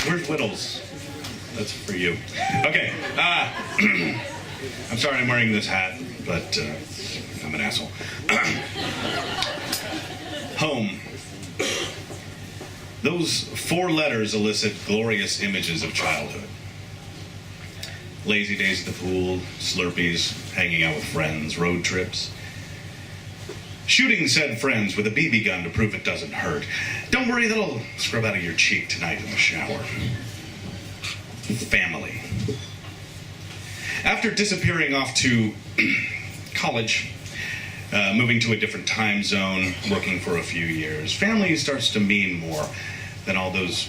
Where's Whittles? That's for you. Okay. I'm sorry I'm wearing this hat, but I'm an asshole. Home. Those 4 letters elicit glorious images of childhood. Lazy days at the pool, Slurpees, hanging out with friends, road trips. Shooting said friends with a BB gun to prove it doesn't hurt. Don't worry, that'll scrub out of your cheek tonight in the shower. Family. After disappearing off to college, moving to a different time zone, working for a few years, family starts to mean more than all those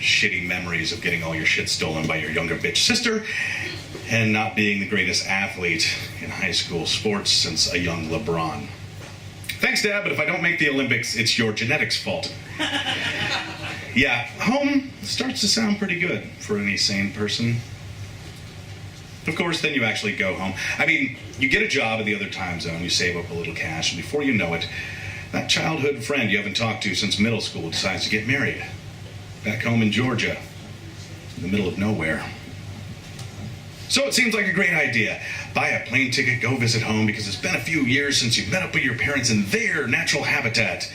shitty memories of getting all your shit stolen by your younger bitch sister and not being the greatest athlete in high school sports since a young LeBron. Thanks, Dad, but if I don't make the Olympics, it's your genetics fault. Yeah, home starts to sound pretty good for any sane person. Of course, then you actually go home. I mean, you get a job in the other time zone, you save up a little cash, and before you know it, that childhood friend you haven't talked to since middle school decides to get married. Back home in Georgia, in the middle of nowhere. So it seems like a great idea. Buy a plane ticket, go visit home, because it's been a few years since you've met up with your parents in their natural habitat.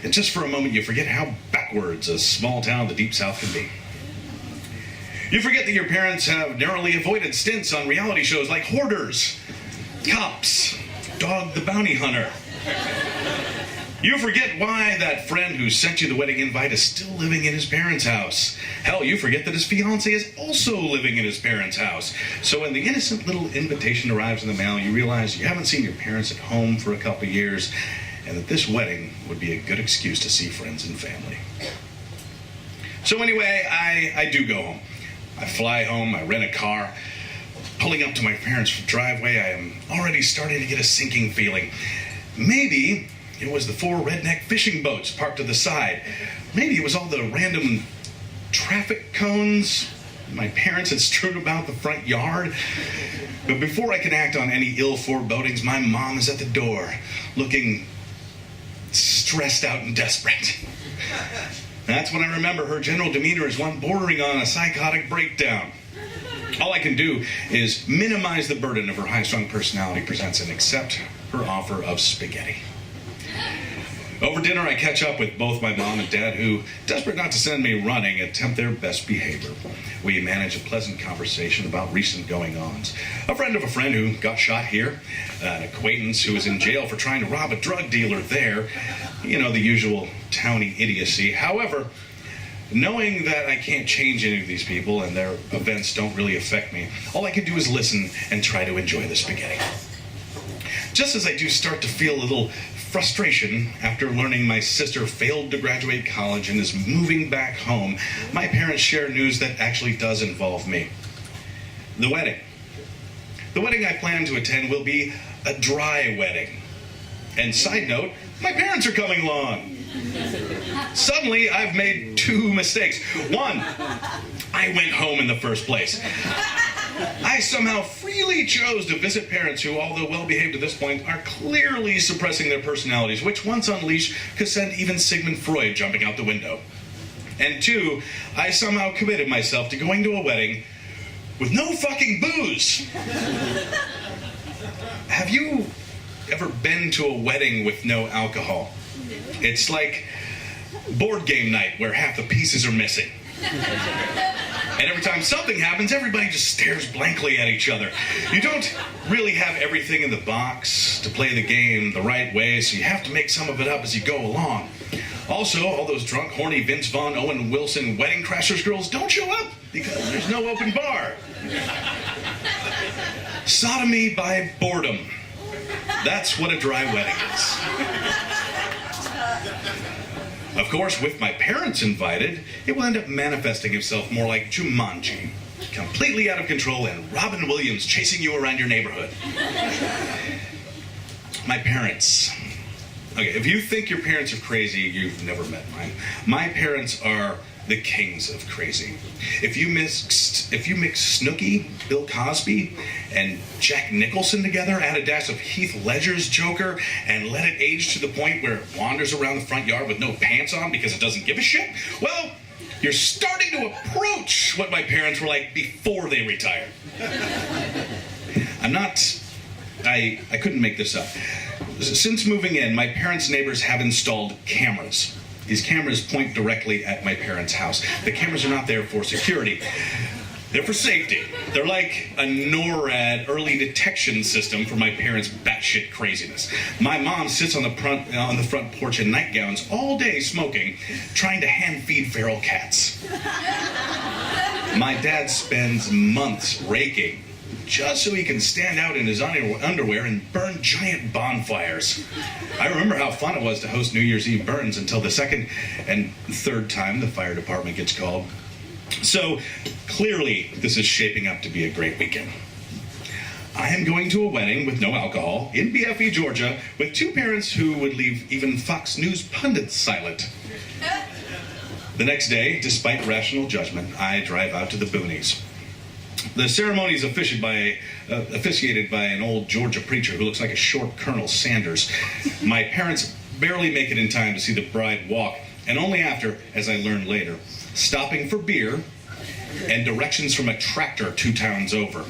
And just for a moment, you forget how backwards a small town in the Deep South can be. You forget that your parents have narrowly avoided stints on reality shows like Hoarders, Cops, Dog the Bounty Hunter. You forget why that friend who sent you the wedding invite is still living in his parents' house. Hell, you forget that his fiancée is also living in his parents' house. So when the innocent little invitation arrives in the mail, you realize you haven't seen your parents at home for a couple of years, and that this wedding would be a good excuse to see friends and family. So anyway, I do go home. I fly home, I rent a car. Pulling up to my parents' driveway, I am already starting to get a sinking feeling. Maybe it was the 4 redneck fishing boats parked to the side. Maybe it was all the random traffic cones my parents had strewn about the front yard. But before I can act on any ill forebodings, my mom is at the door, looking stressed out and desperate. That's when I remember her general demeanor is one bordering on a psychotic breakdown. All I can do is minimize the burden of her high-strung personality presents and accept her offer of spaghetti. Over dinner, I catch up with both my mom and dad, who, desperate not to send me running, attempt their best behavior. We manage a pleasant conversation about recent going-ons. A friend of a friend who got shot here, an acquaintance who is in jail for trying to rob a drug dealer there. You know, the usual towny idiocy. However, knowing that I can't change any of these people and their events don't really affect me, all I can do is listen and try to enjoy the spaghetti. Just as I do start to feel a little frustration after learning my sister failed to graduate college and is moving back home, my parents share news that actually does involve me. The wedding. The wedding I plan to attend will be a dry wedding. And side note, my parents are coming along. Suddenly, I've made 2 mistakes. One, I went home in the first place. I somehow freely chose to visit parents who, although well-behaved to this point, are clearly suppressing their personalities, which once unleashed could send even Sigmund Freud jumping out the window. And 2, I somehow committed myself to going to a wedding with no fucking booze. Have you ever been to a wedding with no alcohol? It's like board game night where half the pieces are missing. And every time something happens, everybody just stares blankly at each other. You don't really have everything in the box to play the game the right way, so you have to make some of it up as you go along. Also, all those drunk, horny Vince Vaughn, Owen Wilson wedding crashers girls don't show up because there's no open bar. Sodomy by boredom. That's what a dry wedding is. Of course, with my parents invited, it will end up manifesting itself more like Jumanji. Completely out of control and Robin Williams chasing you around your neighborhood. My parents. Okay, if you think your parents are crazy, you've never met mine. My parents are the kings of crazy. If you mix Snooki, Bill Cosby, and Jack Nicholson together, add a dash of Heath Ledger's Joker, and let it age to the point where it wanders around the front yard with no pants on because it doesn't give a shit, well, You're starting to approach what my parents were like before they retired. I couldn't make this up. Since moving in, my parents' neighbors have installed cameras. These cameras point directly at my parents' house. The cameras are not there for security. They're for safety. They're like a NORAD early detection system for my parents' batshit craziness. My mom sits on the front porch in nightgowns all day smoking, trying to hand feed feral cats. My dad spends months raking just so he can stand out in his underwear and burn giant bonfires. I remember how fun it was to host New Year's Eve burns until the second and third time the fire department gets called. So, clearly, this is shaping up to be a great weekend. I am going to a wedding with no alcohol in BFE, Georgia, with two parents who would leave even Fox News pundits silent. The next day, despite rational judgment, I drive out to the boonies. The ceremony is officiated by an old Georgia preacher who looks like a short Colonel Sanders. My parents barely make it in time to see the bride walk, and only after, as I learned later, stopping for beer and directions from a tractor 2 towns over.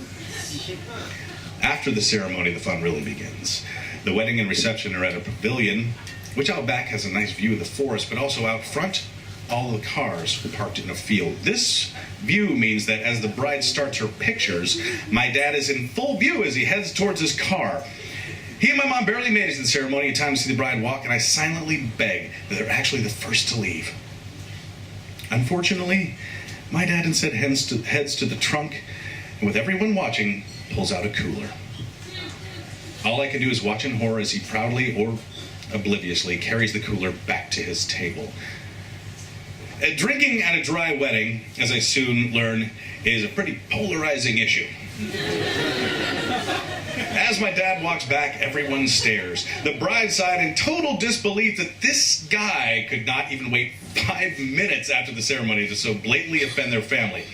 After the ceremony, the fun really begins. The wedding and reception are at a pavilion, which out back has a nice view of the forest, but also out front, all the cars were parked in a field. This view means that as the bride starts her pictures, my dad is in full view as he heads towards his car. He and my mom barely made it to the ceremony in time to see the bride walk, and I silently beg that they're actually the first to leave. Unfortunately, my dad instead heads to the trunk, and with everyone watching, pulls out a cooler. All I can do is watch in horror as he proudly or obliviously carries the cooler back to his table. Drinking at a dry wedding, as I soon learn, is a pretty polarizing issue. As my dad walks back, everyone stares. The bride's side in total disbelief that this guy could not even wait 5 minutes after the ceremony to so blatantly offend their family.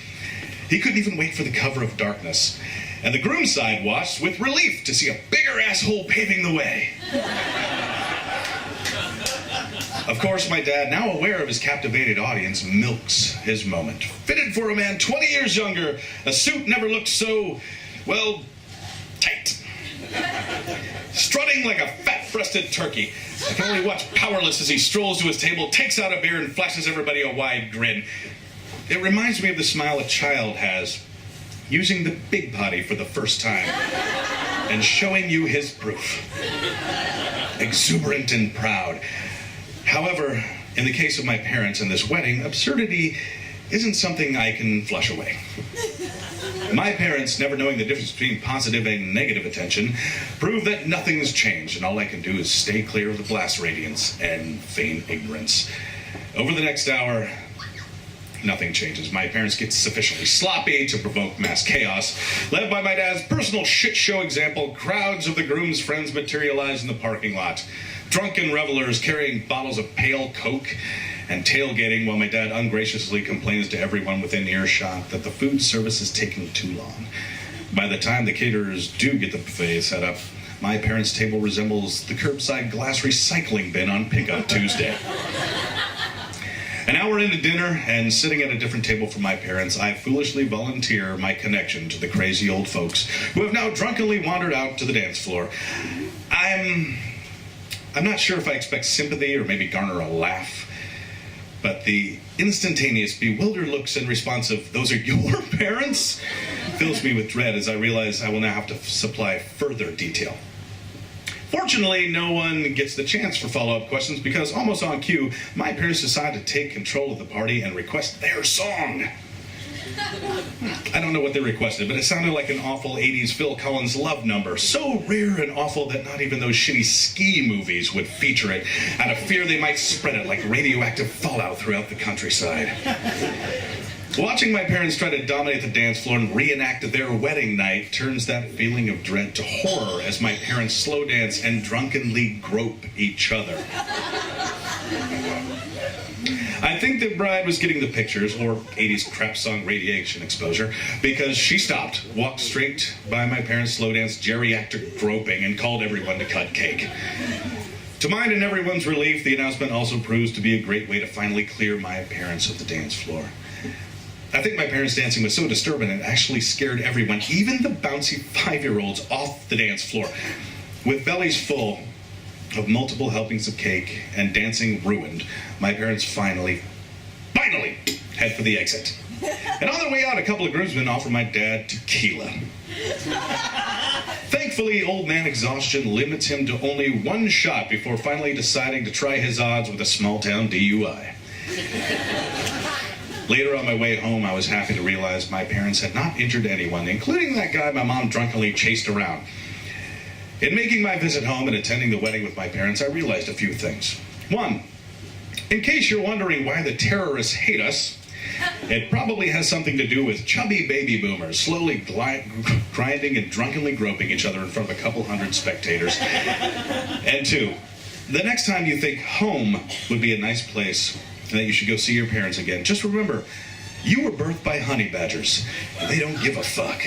He couldn't even wait for the cover of darkness. And the groom's side watched with relief to see a bigger asshole paving the way. Of course, my dad, now aware of his captivated audience, milks his moment. Fitted for a man 20 years younger, a suit never looked so, well, tight. Strutting like a fat-breasted turkey. I can only watch powerless as he strolls to his table, takes out a beer, and flashes everybody a wide grin. It reminds me of the smile a child has, using the big potty for the first time, and showing you his proof. Exuberant and proud. However, in the case of my parents and this wedding, absurdity isn't something I can flush away. My parents, never knowing the difference between positive and negative attention, prove that nothing's changed, and all I can do is stay clear of the blast radiance and feign ignorance. Over the next hour, nothing changes. My parents get sufficiently sloppy to provoke mass chaos. Led by my dad's personal shit show example, crowds of the groom's friends materialize in the parking lot. Drunken revelers carrying bottles of pale Coke and tailgating while my dad ungraciously complains to everyone within earshot that the food service is taking too long. By the time the caterers do get the buffet set up, my parents' table resembles the curbside glass recycling bin on Pickup Tuesday. An hour into dinner and sitting at a different table from my parents, I foolishly volunteer my connection to the crazy old folks who have now drunkenly wandered out to the dance floor. I'm not sure if I expect sympathy or maybe garner a laugh, but the instantaneous bewildered looks and response of, "Those are your parents?" fills me with dread as I realize I will now have to supply further detail. Fortunately, no one gets the chance for follow-up questions because almost on cue, my parents decide to take control of the party and request their song. I don't know what they requested, but it sounded like an awful 80s Phil Collins love number. So rare and awful that not even those shitty ski movies would feature it, out of fear they might spread it like radioactive fallout throughout the countryside. Watching my parents try to dominate the dance floor and reenact their wedding night turns that feeling of dread to horror as my parents slow dance and drunkenly grope each other. I think the bride was getting the pictures, or 80s crap song radiation exposure, because she stopped, walked straight by my parents' slow dance geriatric groping, and called everyone to cut cake. To mine and everyone's relief, the announcement also proves to be a great way to finally clear my parents of the dance floor. I think my parents' dancing was so disturbing it actually scared everyone, even the bouncy 5-year-olds, off the dance floor. With bellies full of multiple helpings of cake and dancing ruined, my parents finally head for the exit. And on their way out, a couple of groomsmen offer my dad tequila. Thankfully, old man exhaustion limits him to only one shot before finally deciding to try his odds with a small-town DUI. Later on my way home, I was happy to realize my parents had not injured anyone, including that guy my mom drunkenly chased around. In making my visit home and attending the wedding with my parents, I realized a few things. One, in case you're wondering why the terrorists hate us, it probably has something to do with chubby baby boomers slowly grinding and drunkenly groping each other in front of a couple hundred spectators. And two, the next time you think home would be a nice place and that you should go see your parents again, just remember, you were birthed by honey badgers. They don't give a fuck.